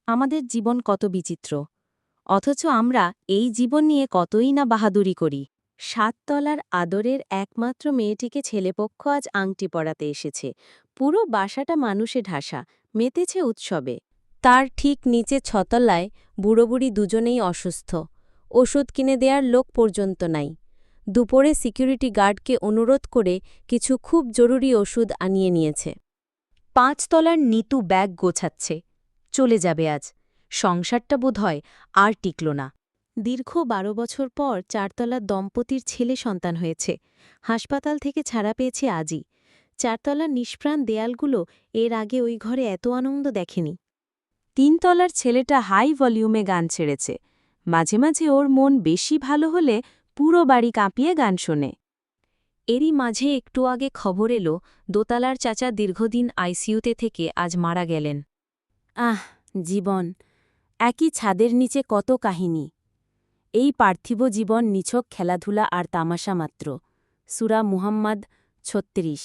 আমাদের জীবন কত বিচিত্র, অথচ আমরা এই জীবন নিয়ে কতই না বাহাদুরি করি। ৭ তলার আদরের একমাত্র মেয়েটিকে ছেলেপক্ষ আজ আংটি পরাতে এসেছে। পুরো বাসাটা মানুষে ঢাসা, মেতেছে উৎসবে। তার ঠিক নিচে ৬ তলায় বুড়ো-বুড়ি দুজনেই অসুস্থ। ওষুধ কিনে দেয়ার লোক পর্যন্ত নাই। দুপুরে সিকিউরিটি গার্ডকে অনুরোধ করে কিছু খুব জরুরি ওষুধ আনিয়ে নিয়েছে। ৫ তলার নিতু ব্যাগ গোছাচ্ছে, চলে যাবে আজ। সংসারটা বোধহয় আর টিকল না। দীর্ঘ ১২ বছর পর ৪ তলার দম্পতির ছেলে সন্তান হয়েছে। হাসপাতাল থেকে ছাড়া পেয়েছে আজই। ৪ তলার নিষ্প্রাণ দেয়ালগুলো এর আগে ওই ঘরে এত আনন্দ দেখেনি। ৩ তলার ছেলেটা হাই ভলিউমে গান ছেড়েছে। মাঝে মাঝে ওর মন বেশি ভালো হলে পুরো বাড়ি কাঁপিয়ে গান শোনে। এরই মাঝে একটু আগে খবর এলো দোতলার চাচা দীর্ঘদিন আইসিইউতে থেকে আজ মারা গেলেন। আহ, জীবন, একই ছাদের নিচে কত কাহিনী। এই পার্থিব জীবন নিছক খেলাধুলা আর তামাশা মাত্র। সূরা মুহাম্মাদ ৩৬।